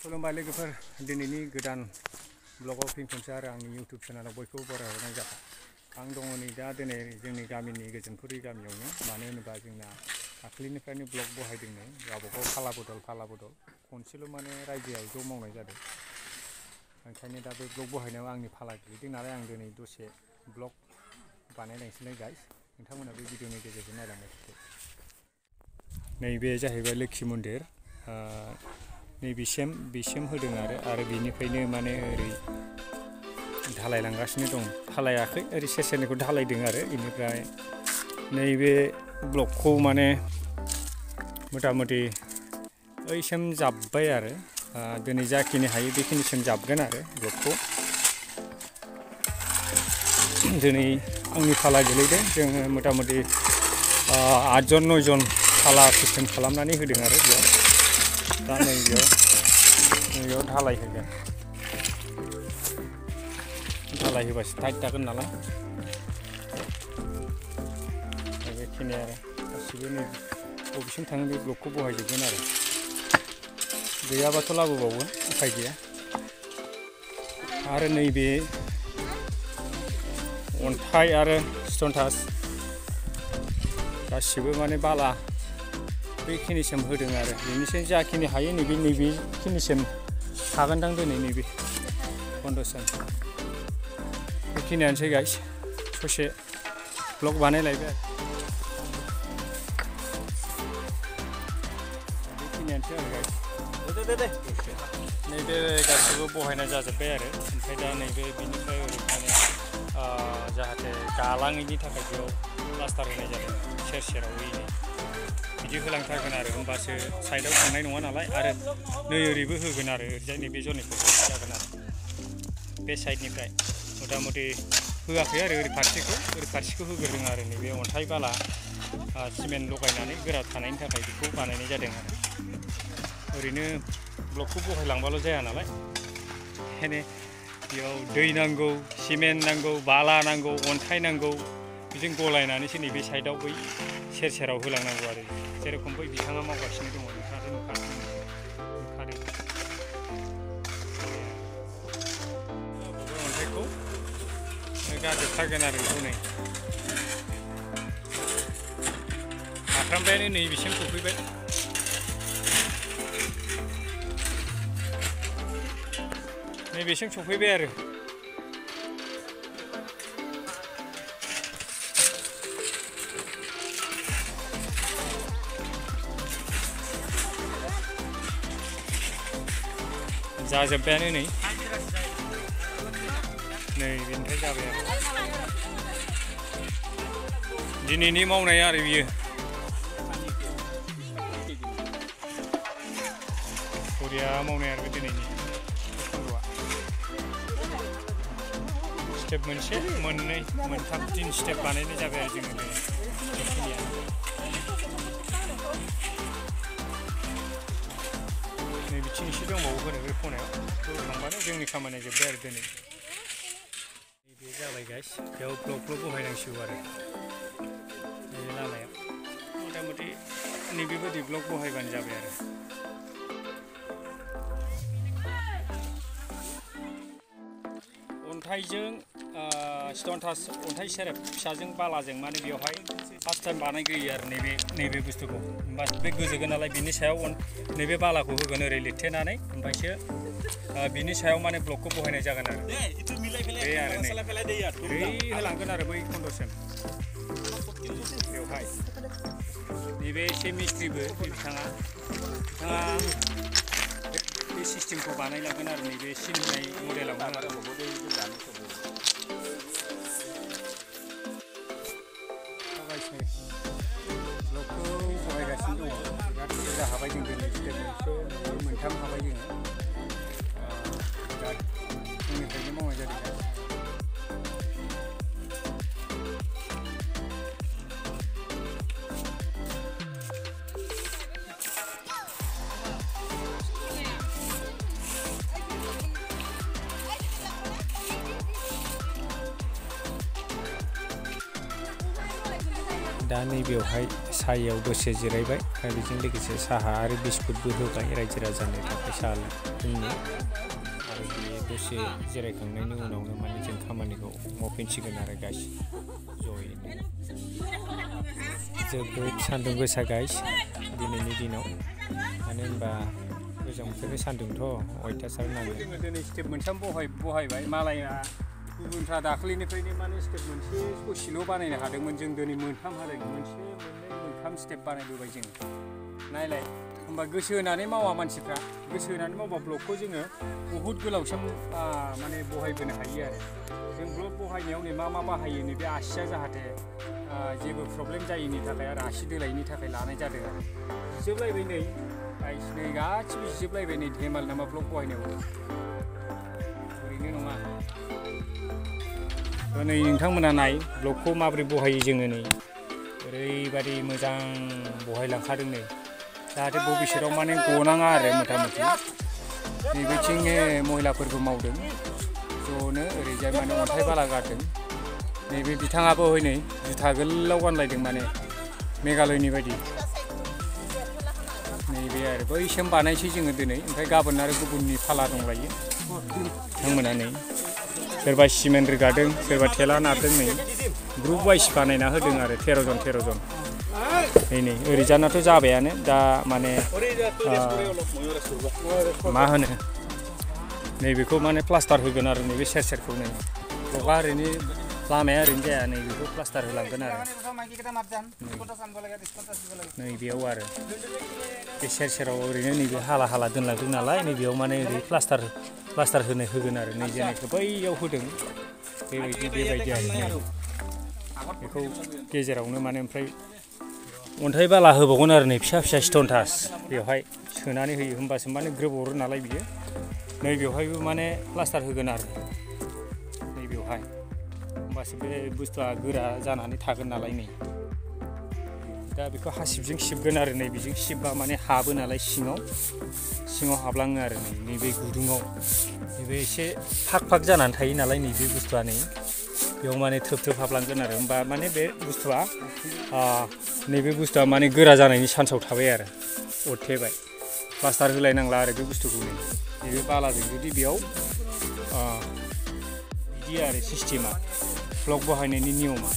खुलुमबाय लोगोफोर दिनैनि गोदान ब्लगाव फिनफिनसै आरो आंनि इउट्युब चेनेलाव बयखौबो बरायहरनाय जाबाय। आं दङ नै दा दिनै जोंनि गामिनि गोजोनपुरि गामियावनो, मानो होनोबा जोंना दाख्लैनिफ्रायनो ब्लग बहायदोंनो गावबागाव फाला बदल खनसेल' माने रायजोआव ज' मावनाय जादों। ओंखायनो दा बे ब्लग बहायनायाव आंनि फाला गोलैदों नालाय आं दिनै दसे ब्लग बानायनायसैलाय गाइस, नोंथांमोना बे भिडिअनि गेजेरजों नायलांबाय थादो। नैबे जाहैबाय लोक्षि मन्दिर, नैबेसिम होदों आरो बिनिफ्रायनो माने ओरै ढालायलांगासिनो दं, ढालायाखै ओरै सेरसेनिखौ ढालायदों आरो बेनिफ्राय नैबे ब्लकखौ माने मथा मथि ओइसिम जाब्बाय आरो दिनै जाखिनि हायो बेखिनिसिम जाबगोन आरो ब्लकखौ। दिनै आंनि फाला गोलैदों, जोङो मथा मथि 8 जन 9 जन फाला सिस्टेम खालामनानै होदों आरो बेयाव। दा नैबेयाव ढालाय होगोन, ढालाय होबासो टाइट जागोन नालाय। बेखिनि आरो गासिबो नै बबेसिम थाङो बे ब्लकखौ बहायजोबगोन आरो गैयाबाथ' लाबोबावगोन, उफाय गैया। आरो नैबे अन्थाइ आरो स्टन टाच गासिबो माने बाला बेखिनिसिम होदों आरो बेनिफ्राय जाखिनि हायो नैबेखिनिसिम थागोनदां दिनै नैबे कन्डिसन। बेखिनियानोसै गाइस, ससे ब्लग बानायलायबाय आरो बेखिनियानोसै आरो गाइस। नैबे गासिबो बहायनाय जाजोब्बाय आरो ओमफ्राय दा नैबे बिनिफ्राय ओरै माने जाहाथे गालाङैनि थाखाय बेयाव प्लास्टार होनाय जादों सेराव होयैनि बिदि होलांथारगोन आरो होमबासो साइडआव थांनाय नङा नालाय। आरो नै ओरैबो होगोन आरो ओरैजाय नैबे जरनिखौ जागोन आरो बे साइडनिफ्राय मथा मथि होआखै आरो ओरै फारसेखौ होग्रोदों आरो नैबे अन्थाइ बाला सिमेन्ट लगायनानै गोरा थानायनि थाखाय बेखौ बानायनाय जादों आरो ओरैनो ब्लकखौ बहायलांबाल' जाया नालाय, ओंखायनो बेयाव दै नांगौ, सिमेन्ट नांगौ, बाला नांगौ, अन्थाइ नांगौ, बिजों गलायनानैसो नैबे साइडआव बै सेराव होलांनांगौ आरो जेरेखम बै बिथाङा मावगासिनो दङ। नुखादों अन्थाइखौ गारजोबथारगोन आरो बेखौ नै हाफ्रामबायानो नैबेसिम सफैबाय। नैबेसिम सफैबाय आरो जाजोब्बायानो नै बेनिफ्राय जाबाय आरो दिनैनि मावनाया आरो बियो बरिया मावनाय आरो दिनैनि स्टेप मोनसे मोननै मोनथाम 3 स्टेप बानायनाय जाबाय आरो जोङो दिनै बेखिनिया। नै बिथिं एसे दंबावो बे खनायाव, थांबानो जोंनि खामानिया जोब्बाय आरो दिनै। बे जाबाय गाइस, बेयाव ब्लक बहायनांसिगौ आरो नैबे लामायाव मथा मथि नैबेबायदि ब्लक बहायबानो जाबाय आरो अन्थाइजों स्टन टाच अन्थाइ सेरेब फिसाजों बालाजों माने बेवहाय फार्स्ट टाइम बानायग्रोयो आरो नैबे बुस्थुखौ, होमबा बे गोजोगोन नालाय बिनि सायाव नैबे बालाखौ होगोन ओरै लिरथेनानै, ओमफ्रायसो बिनि सायाव माने ब्लकखौ बहायनाय जागोन आरो बे आरो नै होलांगोन आरो बै खन्दसिम बेवहाय। नैबे एसे मिस्ट्रिबो बिथाङा बे सिस्टेमखौ बानायलांगोन आरो नैबे सिन होनाय मडेलावनो आरो ब्लकखौ बहायगासिनो दङ, बिराद बुरजा हाबाय जों दिनै स्टेप मोनथाम हाबाय जोङो, बिराद फुंनिफ्रायनो मावनाय जादों। दा नैबेयावहाय सायाव दसे जिरायबाय आरो बेजों लोगोसे साहा आरो बिस्कुटबो होबाय रायजो राजानो थाखाय साहा लोंनो आरो बे दसे जिरायखांनायनि उनावनो माने जों खामानिखौ मावफिनसिगोन आरो गाइस जयैनो जोबोद सान्दुं गोसा गाइस दिनैनि दिनाव मानो होनबा गोजां बोथोरनि सान्दुंथ' अयथासार नाङो जोङो दिनै स्टेप मोनथाम बहायबाय मालाया गुबुनफ्रा दाखालिनिफ्रायनो माने स्टेप मोनसे ससेल' बानायनो हादोंमोन जों दिनै मोनथाम हादों मोनसे मोननै मोनथाम स्टेप बानायबोबाय जों नायलाय होमबा गोसो होनानै मावा मानसिफ्रा गोसो होनानै मावबा ब्लकखौ जोङो बहुद गोलावसिम माने बहायबोनो हायो आरो जों ब्लक बहायनायाव नै मा बाहायो नै बे आसिया जाहाथे जेबो प्रब्लेम जायैनि थाखाय आरो आसि दोलायैनि थाखाय लानाय जादों आरो जिजोबलायबाय नै गाइस नै गासिबो जिजोबलायबाय नै धेमाल नामा ब्लक बहायनायाव ओरैनो नङा नै नोंथांमोना नाय ब्लकखौ माबोरै बहायो जोङो नै ओरैबायदि मोजां बहायलांखादों नै जाहाथे भबिष्यतआव माने गनाङा आरो मथा मथि नैबेथिं महिलाफोरबो मावदों ज'नो ओरैजाय माने अन्थाइ बाला गारदों नैबे बिथाङाबो हनै जुथा गोलाव गानलायदों माने मेघालयनि बायदि नैबे आरो बैसिम बानायसै जोङो दिनै ओमफ्राय गाबोन आरो गुबुननि फाला दंलायो बिथांमोना नै सोरबा सिमेन्ट रोगादों सोरबा थेला नारदों नै ग्रुप वाइस बानायना होदों आरो 13 जन नै ओरैजानाथ' जाबायानो दा माने मा होनो नैबेखौ माने प्लास्टार होगोन आरो नैबे सेरखौ नै ब्लकआ ओरैनो लामाया ओरैनो जाया नैबेखौ प्लास्टार होलांगोन आरो नैबेयाव आरो बे सेराव ओरैनो नैबे हाला दोनलांदों नालाय नैबेयाव माने ओरै प्लास्टार होगोन आरो नै जेनेखौ बैयाव होदों बेबायदि आरो बेखौ गेजेरावनो माने ओमफ्राय अन्थाइ बाला होबावगोन आरो नै फिसा स्टन टाच बेवहाय सोनानै होयो होमबासो माने ग्रोब अरो नालाय बियो नैबेवहायबो माने प्लास्टार होगोन आरो नैबेवहाय होमबासो बे बुस्थुआ गोरा जानानै थागोन नालाय नै दा बेखौ हासिबजों सिबगोन आरो नै बेजों सिबबा माने हाबो नालाय सिङाव हाबलाङो आरो नैबे गुदुङाव नैबे एसे फाक जानानै थायो नालाय नैबे बुस्थुआ नै बेयाव माने थोब हाबलांगोन आरो होमबा माने बे बुस्थुआ नैबे बुस्थुआ माने गोरा जानायनि चान्सआव थाबाय आरो अरथेबाय प्लास्टार होलायनांला आरो बे बुस्थुखौ नैबे बालाजों जुदि बेयाव बिदि आरो सिस्टेमा ब्लक बहायनायनि नियमा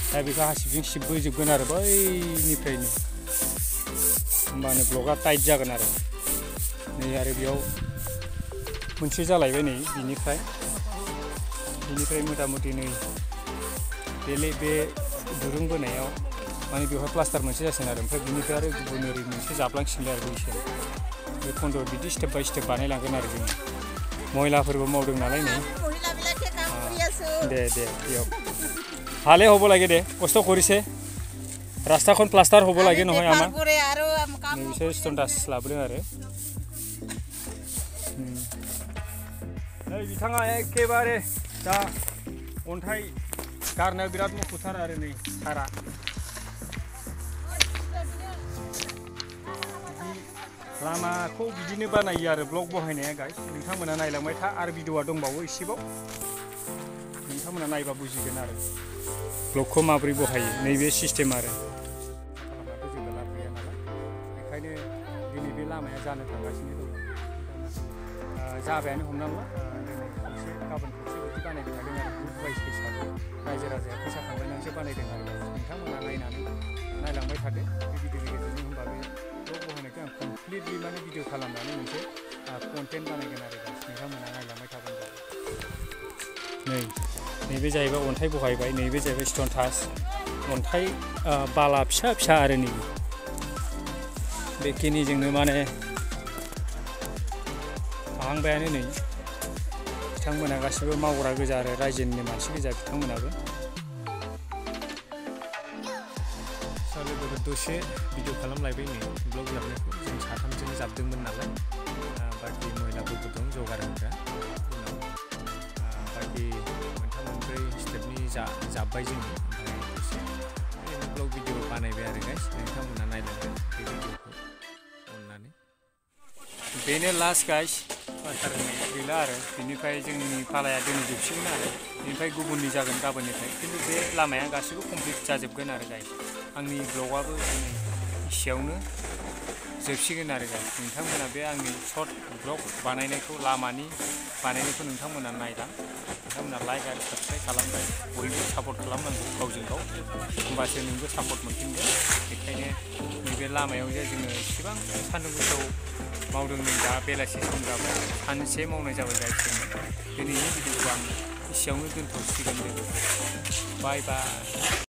दा बेखौ हासिबजों सिबबोजोबगोन आरो बैनिफ्रायनो होमबानो ब्लकआ टाइट जागोन आरो नै आरो बेयाव मोनसे जालायबाय नै बिनिफ्राय मथा मथि नै बे दुरुं बोनायाव माने बेवहाय प्लास्टार मोनसे जासिगोन आरो ओमफ्राय बिनिफ्राय आरो गुबुन ओरै मोनसे जाबलांसिगोन आरो बैसिम बे खन्द' बिदि स्टेप बाय स्टेप बानायलांगोन आरो जों महिलाफोरबो मावदों नालाय नै दे बेयाव ভালে হ'ব লাগে দে কষ্ট কৰিছে ৰাস্তাখন প্লাষ্টাৰ হ'ব লাগে নহয় আমাৰ নিশ্চয় ষ্টন টাচ লাবদों आरो नै बिथाङा एखेबारे दा अन्थाइ गारनायाव बिराद मुखुबथार आरो नै सारा लामाखौ बिदिनो बानायो आरो ब्लक बहायनाया गाइस नोंथांमोना नायलांबाय था आरो भिडिअआ दंबावो एसेबाव नोंथांमोना नायबा बुजिगोन आरो ब्लकखौ माबोरै बहायो नैबे सिस्टेम आरो खालामनायाथ' जेबो लाब गैया नालाय बेखायनो दिनै बे लामाया जानो थांगासिनो दं जाबायानो हमना ला दिनै खनसे गाबोन खनसे बिदि बानायनो हादों आरो ग्रुप वाइस हिसाबै रायजो राजाया फैसा खांलायनानैसो बानायदों आरो नोंथांमोना नायलांबाय थादो बे भिडिअनि गेजेरजों होमबा बे ब्लक बहायनायखौ आं कमप्लिटलि माने भिडिअ खालामनानै मोनसे कन्टेन्ट बानायगोन आरो नोंथांमोना नायलांबाय थागोन नैबे जाहैबाय अन्थाइ बहायबाय नैबे जाहैबाय स्टन टाच अन्थाइ बाला फिसा आरो नैबे बेखिनिजोंनो माने हाहांबायानो नै बिथांमोना गासिबो मावग्रा गोजा आरो रायजोनि मानसि गोजा बिथांमोनाबो लोगोफोर दसे भिडिअ खालामलायबाय नै ब्लग जाबनायखौ जों साथामजों जाबदोंमोन नालाय बाखि महिलाफोरबो दं जगार होग्रा उनाव बाखि मोनथाम मोनब्रै स्टेपनि जाब्बाय जोङो ओमफ्राय दसे ब्लग भिडिअ बानायबाय आरो गाइस नोंथांमोना नायलांदों बे भिडिअखौ अननानै बेनो लास्ट गाइस प्लास्टार होनाय गैला आरो बिनिफ्राय जोंनि फालाया दिनै जोबसिगोन आरो बिनिफ्राय गुबुननि जागोन गाबोननिफ्राय खिन्थु बे लामाया गासिबो कमप्लिट जाजोबगोन आरो गाइस आंनि ब्लगआबो दिनै इसेयावनो जोबसिगोन आरो गाइस नोंथांमोना बे आंनि सर्ट ब्लग बानायनायखौ लामानि बानायनायखौ नोंथांमोना नायला नोंथांमोना लाइक आरो साबस्क्राइब खालामबाय बयबो सापर्ट खालामनांगौ गावजों गाव होमबासो नोंबो सापर्ट मोनफिनगोन बेखायनो नैबे लामायाव जे जोङो इसेबां सान्दुं गोसायाव मावदों नै दा बेलासि सम जाबाय सानसे मावनाय जाबाय गाइस जोङो दिनैनि भिडिअखौ आं इसेयावनो दोनथ'सिगोन लोगोफोर बाय बाय